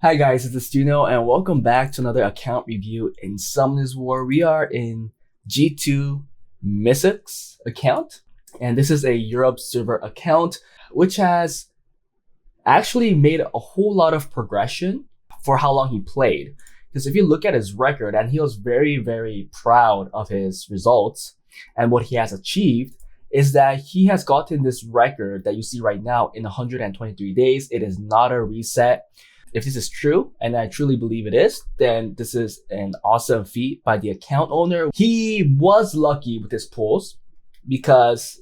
Hi guys, this is Juno and welcome back to another account review in Summoners War. We are in G2 Mystics account, and this is a Europe server account which has actually made a whole lot of progression for how long he played. Because if you look at his record, and he was very proud of his results and what he has achieved, is that he has gotten this record that you see right now in 123 days. It is not a reset. If this is true, and I truly believe it is, then this is an awesome feat by the account owner. He was lucky with his pulls because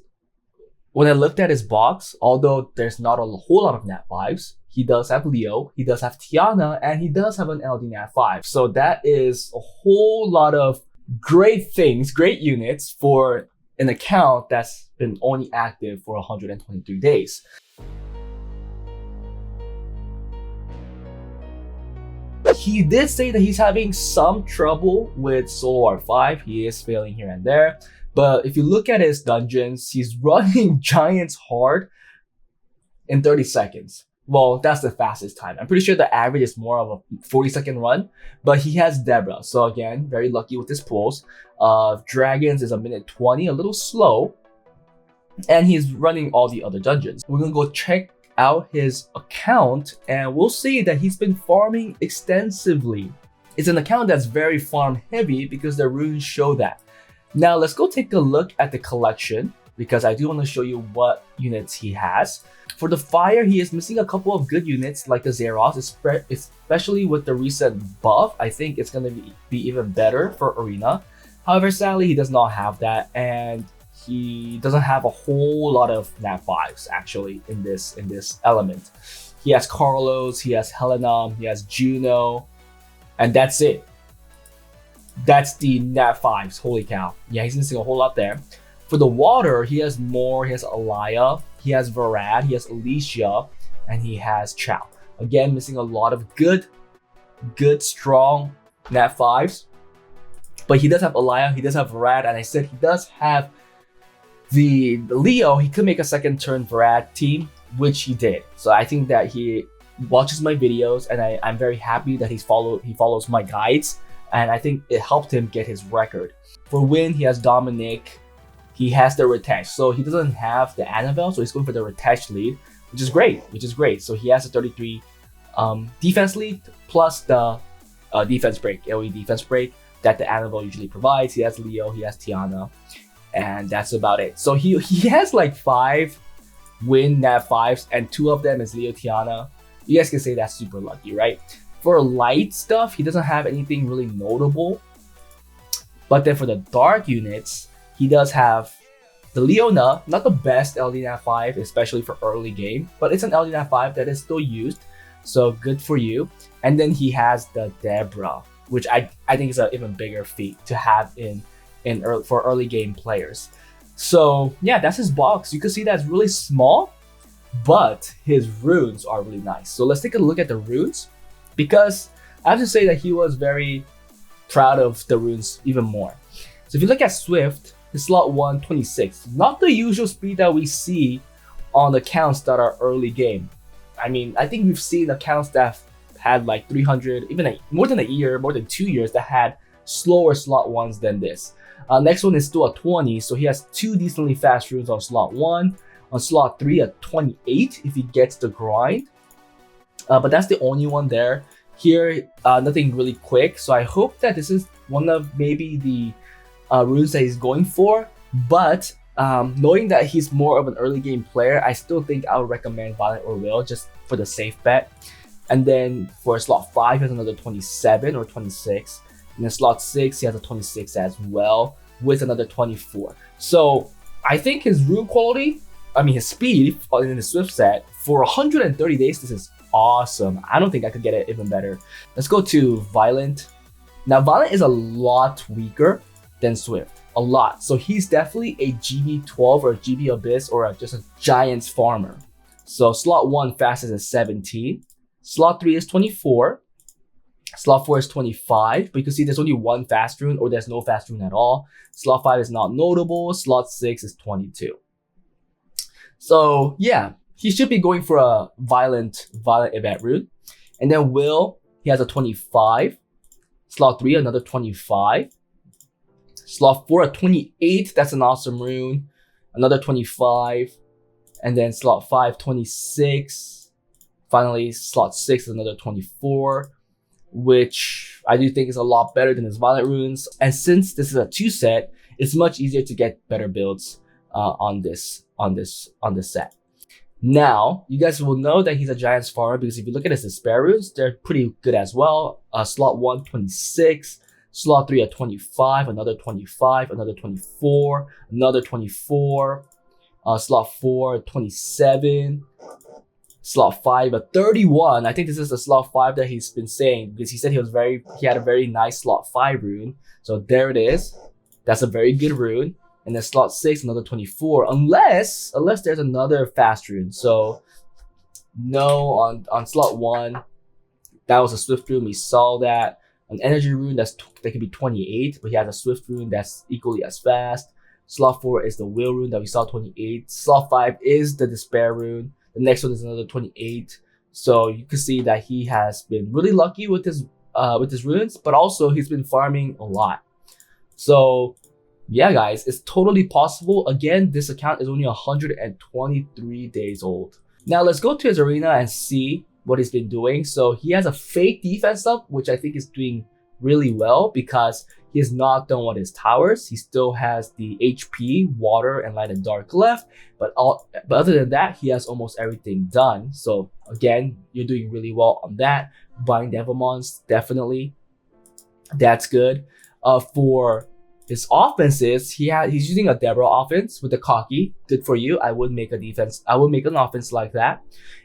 when I looked at his box, although there's not a whole lot of Nat 5s, he does have Leo, he does have Tiana, and he does have an LD Nat 5. So that is a whole lot of great things, great units for an account that's been only active for 123 days. He did say that he's having some trouble with solo R5. He is failing here and there. But if you look at his dungeons, he's running Giants hard in 30 seconds. Well, that's the fastest time. I'm pretty sure the average is more of a 40-second run. But he has Debra. So again, very lucky with his pulls. Dragons is a minute 20, a little slow. And he's running all the other dungeons. We're going to go check out his account and we'll see that he's been farming extensively. It's an account that's very farm heavy because the runes show that. Now let's go take a look at the collection because I do want to show you what units he has. For the fire, he is missing a couple of good units like the Zeros, especially with the recent buff. I think it's going to be even better for Arena. However, sadly, he does not have that, and he doesn't have a whole lot of Nat 5s actually in this element. He has Carlos, he has Helena, he has Juno, and that's it. That's the Nat 5s, holy cow. Yeah, he's missing a whole lot there. For the water, he has more, he has Alaya, he has Varad, he has Alicia, and he has Chow. Again, missing a lot of good, strong Nat 5s. But he does have Alaya, he does have Varad, and I said he does have the Leo. He could make a second turn Varad team, which he did. So I think that he watches my videos, and I'm very happy that he follows my guides, and I think it helped him get his record. For win, he has Dominic, he has the Retouch. So he doesn't have the Annabelle, so he's going for the Retouch lead, which is great. So he has a 33 defense lead plus the defense break, AoE defense break that the Annabelle usually provides. He has Leo, he has Tiana, and that's about it. So he has like 5 win Nat 5s, and 2 of them is Leo, Tiana. You guys can say that's super lucky, right? For light stuff, he doesn't have anything really notable. But then for the dark units, he does have the Leona, not the best LD Nat 5, especially for early game, but it's an LD Nat 5 that is still used, so good for you. And then he has the Debra, which I think is an even bigger feat to have for early game players. So yeah, that's his box. You can see that's really small, but his runes are really nice. So let's take a look at the runes, because I have to say that he was very proud of the runes even more. So if you look at Swift, his slot 1, 26. Not the usual speed that we see on accounts that are early game. I mean, I think we've seen accounts that had like 300, even more than a year, more than 2 years, that had slower slot 1s than this. Next one is still a 20, so he has 2 decently fast runes on slot 1. On slot 3, a 28 if he gets the grind. But that's the only one there. Here, nothing really quick, so I hope that this is one of maybe the runes that he's going for. But knowing that he's more of an early game player, I still think I would recommend Violent or Will just for the safe bet. And then for slot 5, he has another 27 or 26. And then slot 6, he has a 26 as well, with another 24. So I think his rune quality, his speed in the Swift set, for 130 days, this is awesome. I don't think I could get it even better. Let's go to Violent. Now, Violent is a lot weaker than Swift. A lot. So he's definitely a GB12 or a GB Abyss or just a Giants farmer. So slot 1 fastest is 17. Slot 3 is 24. Slot 4 is 25, but you can see there's only 1 fast rune or there's no fast rune at all. Slot 5 is not notable. Slot 6 is 22. So yeah, he should be going for a violent event rune. And then Will, he has a 25. Slot 3, another 25. Slot 4, a 28. That's an awesome rune. Another 25. And then slot 5, 26. Finally, slot 6 is another 24, which I do think is a lot better than his Violet runes. And since this is a 2 set, it's much easier to get better builds on this set. Now, you guys will know that he's a Giants farmer because if you look at his despair runes, they're pretty good as well. Slot 1, 26. Slot 3 at 25, another 25, another 24, another 24. Slot 4, 27. Slot 5 at 31. I think this is the slot 5 that he's been saying because he said he had a very nice slot 5 rune. So there it is. That's a very good rune. And then slot 6, another 24. Unless there's another fast rune. So no, on slot 1, that was a swift rune. We saw that. An energy rune that could be 28, but he has a swift rune that's equally as fast. Slot 4 is the will rune that we saw 28. Slot 5 is the despair rune. The next one is another 28. So you can see that he has been really lucky with his runes, but also he's been farming a lot. So yeah, guys, it's totally possible. Again, this account is only 123 days old. Now let's go to his arena and see what he's been doing. So he has a fake defense up, which I think is doing really well because he has not done what his towers. He still has the HP, water, and light and dark left. But other than that, he has almost everything done. So again, you're doing really well on that. Buying Devilmons, definitely. That's good. For his offenses, he's using a Deborah offense with the cocky. Good for you. I would make a defense. I would make an offense like that.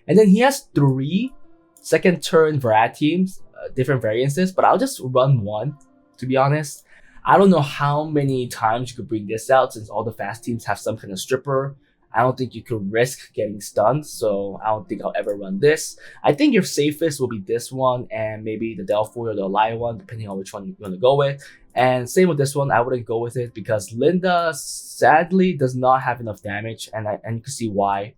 And then he has 3 second turn Vrad teams, different variances, but I'll just run one, to be honest. I don't know how many times you could bring this out since all the fast teams have some kind of stripper. I don't think you could risk getting stunned, so I don't think I'll ever run this. I think your safest will be this one and maybe the Delphoid or the Elia one, depending on which one you want to go with. And same with this one, I wouldn't go with it because Linda sadly does not have enough damage, and you can see why.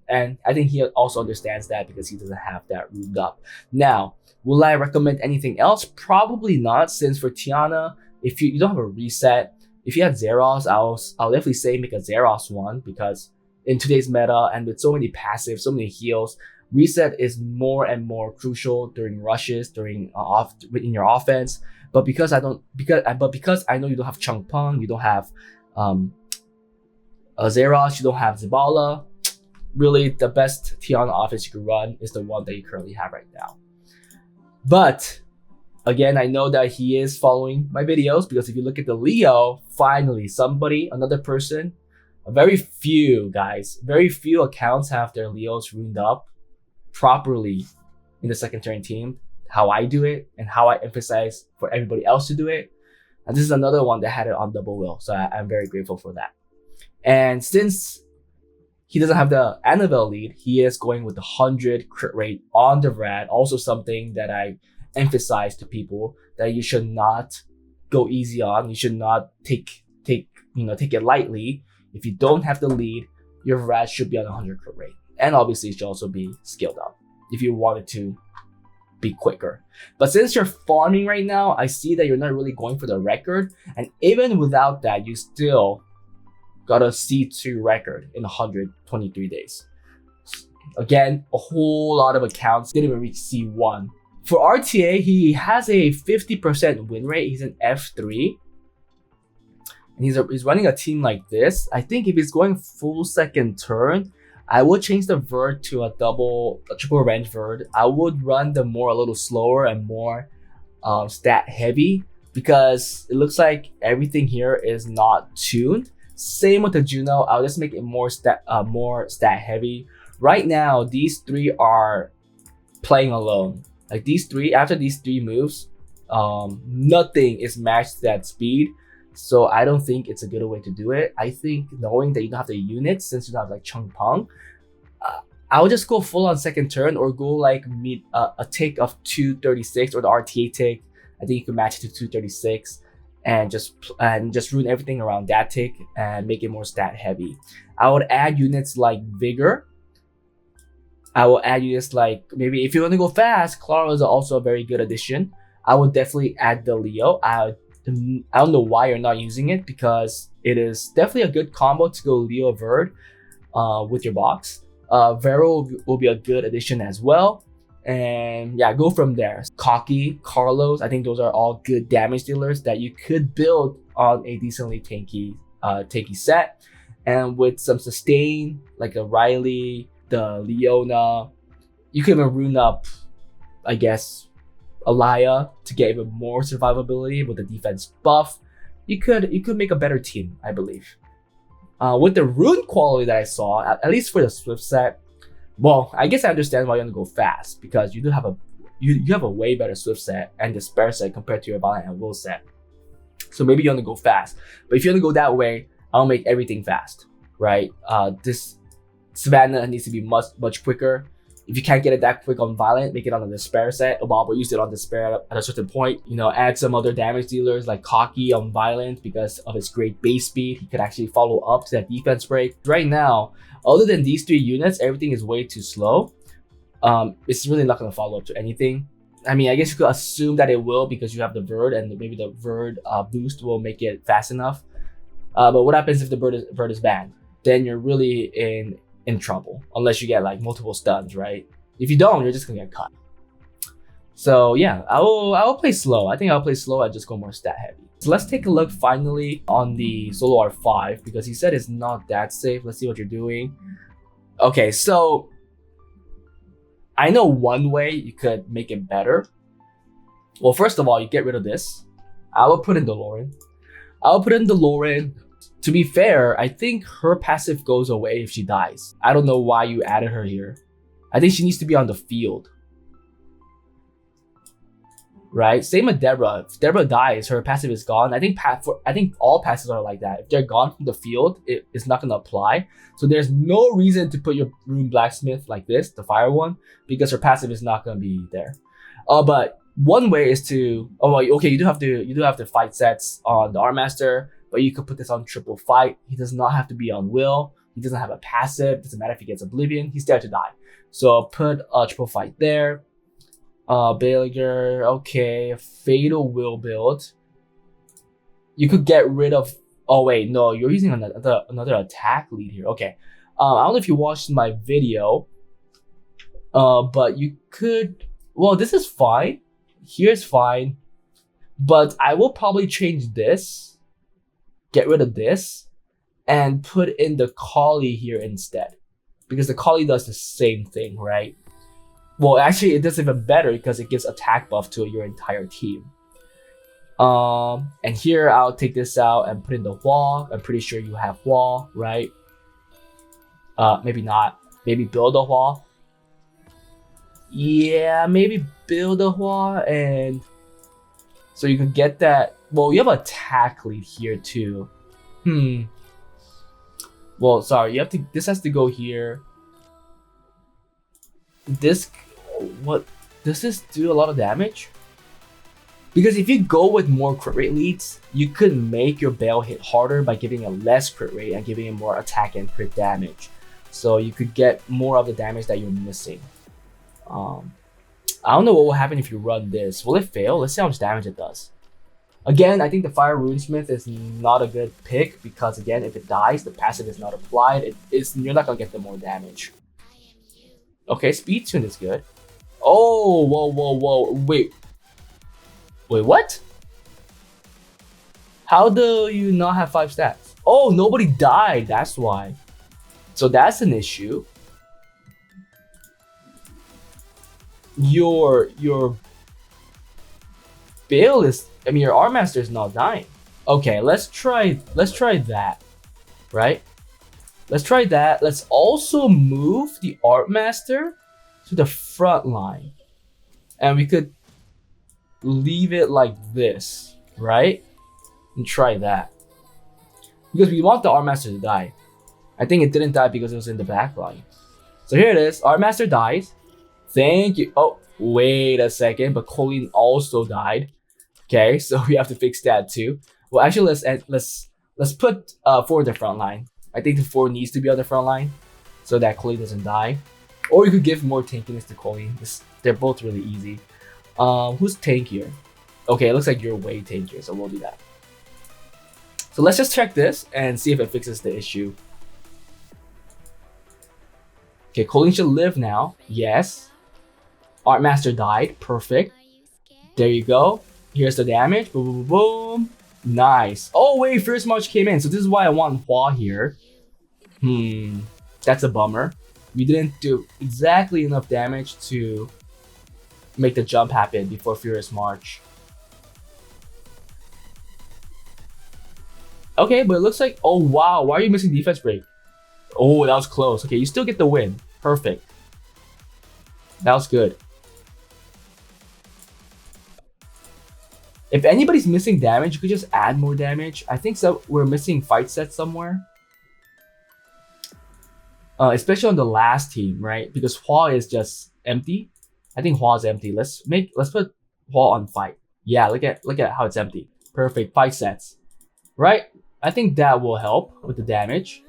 And I think he also understands that because he doesn't have that roomed up. Now, will I recommend anything else? Probably not, since for Tiana, if you don't have a reset, if you had Zeros, I'll definitely say make a Zeros one because in today's meta and with so many passives, so many heals, reset is more and more crucial during rushes, during in your offense. But because I know you don't have Chung Peng, you don't have Zeros, you don't have Zabala, really the best Tiana offense you can run is the one that you currently have right now. But again, I know that he is following my videos because if you look at the Leo, finally another person, very few accounts have their Leos runed up properly in the second turn team, how I do it and how I emphasize for everybody else to do it. And this is another one that had it on double will, so I'm very grateful for that. And since he doesn't have the Annabelle lead, he is going with the 100 crit rate on the Vrad, also something that I emphasize to people that you should not go easy on. You should not take it lightly. If you don't have the lead, your Vrad should be on 100 crit rate, and obviously it should also be skilled up if you wanted to be quicker. But since you're farming right now, I see that you're not really going for the record, and even without that, you still got a C2 record in 123 days. Again, a whole lot of accounts didn't even reach C1. For RTA, he has a 50% win rate. He's an F3. And he's running a team like this. I think if he's going full second turn, I would change the Verd to a triple range Verd. I would run them a little slower and more stat heavy because it looks like everything here is not tuned. Same with the Juno. I'll just make it more stat heavy. Right now, these 3 are playing alone. Like these 3, after these 3 moves, nothing is matched to that speed. So I don't think it's a good way to do it. I think knowing that you don't have the units, since you don't have like Chung Peng, I would just go full on second turn or go like meet a tick of 236 or the RTA tick. I think you can match it to 236 and just ruin everything around that tick and make it more stat heavy. I would add units like Vigor. I will add you this, like, maybe if you want to go fast, Clara is also a very good addition. I would definitely add the Leo. I don't know why you're not using it, because it is definitely a good combo to go Leo Verd with your box. Vero will be a good addition as well. And yeah, go from there. Cocky, Carlos, I think those are all good damage dealers that you could build on a decently tanky set. And with some sustain, like a Riley, the Leona, you could even rune up, I guess, Alaya to get even more survivability with the defense buff. You could make a better team, I believe. With the rune quality that I saw, at least for the Swift set, well, I guess I understand why you want to go fast, because you do have you have a way better Swift set and Despair set compared to your Violent and Will set. So maybe you want to go fast. But if you want to go that way, I'll make everything fast, right? This Savannah needs to be much quicker. If you can't get it that quick on Violent, make it on the Despair set. Obama used it on Despair at a certain point. You know, add some other damage dealers like Cocky on Violent because of his great base speed. He could actually follow up to that defense break. Right now, other than these 3 units, everything is way too slow. It's really not going to follow up to anything. I mean, I guess you could assume that it will because you have the Verd, and maybe the Verd boost will make it fast enough. But what happens if the Verd is banned? Then you're really in trouble, unless you get like multiple stuns, right? If you don't, you're just gonna get cut. So yeah, I will play slow. I think I'll play slow and just go more stat heavy. So let's take a look finally on the Solo R5, because he said it's not that safe. Let's see what you're doing. Okay, so I know one way you could make it better. Well, first of all, you get rid of this. I will put in DeLorean. To be fair, I think her passive goes away if she dies. I don't know why you added her here. I think she needs to be on the field. Right? Same with Deborah. If Deborah dies, her passive is gone. I think all passives are like that. If they're gone from the field, it's not going to apply. So there's no reason to put your Rune Blacksmith like this, the fire one, because her passive is not going to be there. But one way is to, okay, you do have to fight sets on the Artmaster, but you could put this on triple fight. He does not have to be on will. He doesn't have a passive. Doesn't matter if he gets Oblivion. He's there to die. So put a triple fight there. Balegar, okay. Fatal Will build. You could get rid of. Oh wait, no, you're using another attack lead here. Okay. I don't know if you watched my video. But you could. Well, this is fine. Here's fine. But I will probably change this. Get rid of this and put in the Collie here instead, because the Collie does the same thing, right? Well, actually, it does even better because it gives attack buff to your entire team. And here I'll take this out and put in the wall. I'm pretty sure you have wall, right? Maybe not. Maybe build a wall. Yeah, maybe build a wall, and so you can get that. Well, you have a attack lead here too. Well, sorry, you have to. This has to go here. What does this do? A lot of damage? Because if you go with more crit rate leads, you could make your Bale hit harder by giving it less crit rate and giving it more attack and crit damage. So you could get more of the damage that you're missing. I don't know what will happen if you run this. Will it fail? Let's see how much damage it does. Again, I think the Fire Runesmith is not a good pick because, again, if it dies, the passive is not applied. You're not going to get the more damage. Okay, Speed Tune is good. Oh, whoa. Wait, what? How do you not have 5 stats? Oh, nobody died. That's why. So that's an issue. Your Bale is, your Artmaster is not dying. Okay, let's try that, right? Let's try that. Let's also move the Artmaster to the front line. And we could leave it like this, right? And try that. Because we want the Artmaster to die. I think it didn't die because it was in the back line. So here it is. Artmaster dies. Thank you. Oh, wait a second. But Colleen also died. Okay, so we have to fix that too. Well, actually, let's put 4 in the front line. I think the 4 needs to be on the front line so that Colleen doesn't die. Or you could give more tankiness to Colleen. They're both really easy. Who's tankier? Okay, it looks like you're way tankier, so we'll do that. So let's just check this and see if it fixes the issue. Okay, Colleen should live now. Yes. Art Master died. Perfect. There you go. Here's the damage. Boom, boom, boom, boom. Nice. Oh, wait, Fierce March came in. So this is why I want Hua here. That's a bummer. We didn't do exactly enough damage to make the jump happen before Furious March. Okay, but it looks like... Oh, wow. Why are you missing defense break? Oh, that was close. Okay, you still get the win. Perfect. That was good. If anybody's missing damage, you could just add more damage. I think so. We're missing fight sets somewhere. Especially on the last team, right? Because Hua is just empty. I think Hua's empty. Let's put Hua on fight. Yeah, look at how it's empty. Perfect. Fight sets. Right? I think that will help with the damage.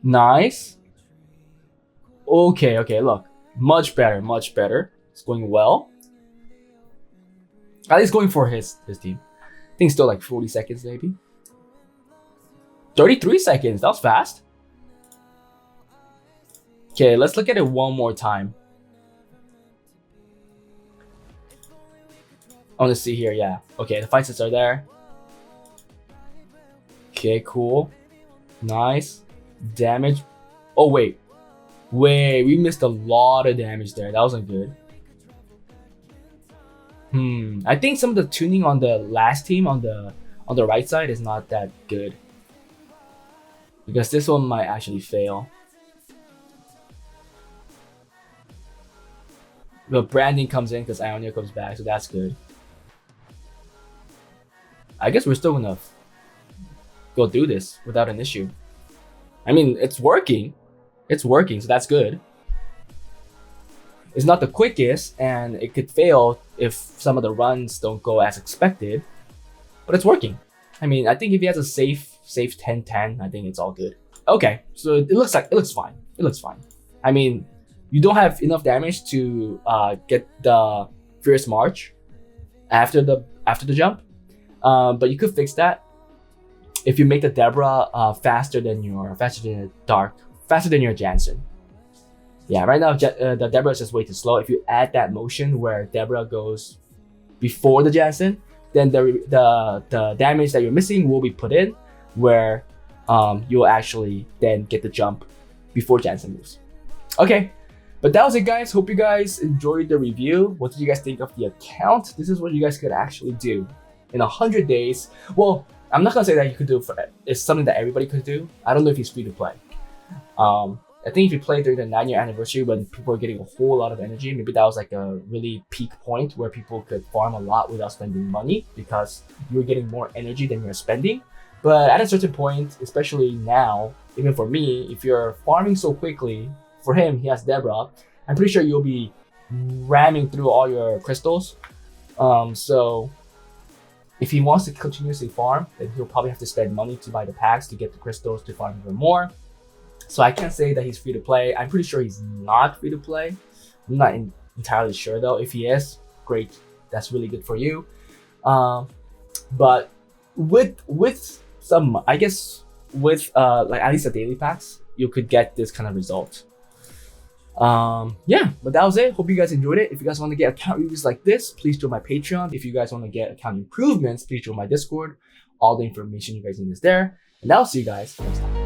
Nice. Okay, look. Much better. It's going well. At least going for his team. I think still like 40 seconds maybe. 33 seconds. That was fast. Okay, let's look at it one more time. I want to see here, yeah. Okay, the fight sets are there. Okay, cool. Nice. Damage. Oh, wait. We missed a lot of damage there. That wasn't good. I think some of the tuning on the last team on the right side is not that good. Because this one might actually fail. But branding comes in because Ionia comes back, so that's good. I guess we're still gonna go through this without an issue. I mean, it's working. It's working, so that's good. It's not the quickest, and it could fail if some of the runs don't go as expected. But it's working. I mean, I think if he has a safe 10-10, I think it's all good. Okay, so it looks fine. It looks fine. I mean, you don't have enough damage to get the Fierce March after the jump, but you could fix that if you make the Deborah faster than your Jansen. Yeah, right now the Deborah is just way too slow. If you add that motion where Deborah goes before the Jansen, then the damage that you're missing will be put in, where you'll actually then get the jump before Jansen moves. Okay, but that was it, guys. Hope you guys enjoyed the review. What did you guys think of the account? This is what you guys could actually do in 100 days. Well, I'm not gonna say that you could do it. It's something that everybody could do. I don't know if he's free to play. I think if you play during the 9-year anniversary when people are getting a whole lot of energy, maybe that was like a really peak point where people could farm a lot without spending money because you're getting more energy than you're spending. But at a certain point, especially now, even for me, if you're farming so quickly, for him, he has Deborah, I'm pretty sure you'll be ramming through all your crystals. So if he wants to continuously farm, then he'll probably have to spend money to buy the packs to get the crystals to farm even more. So I can't say that he's free to play. I'm pretty sure he's not free to play. I'm not entirely sure though. If he is, great. That's really good for you. But with some, I guess with like at least the daily packs, you could get this kind of result. Yeah, but that was it. Hope you guys enjoyed it. If you guys want to get account reviews like this, please join my Patreon. If you guys want to get account improvements, please join my Discord. All the information you guys need is there. And I'll see you guys next time.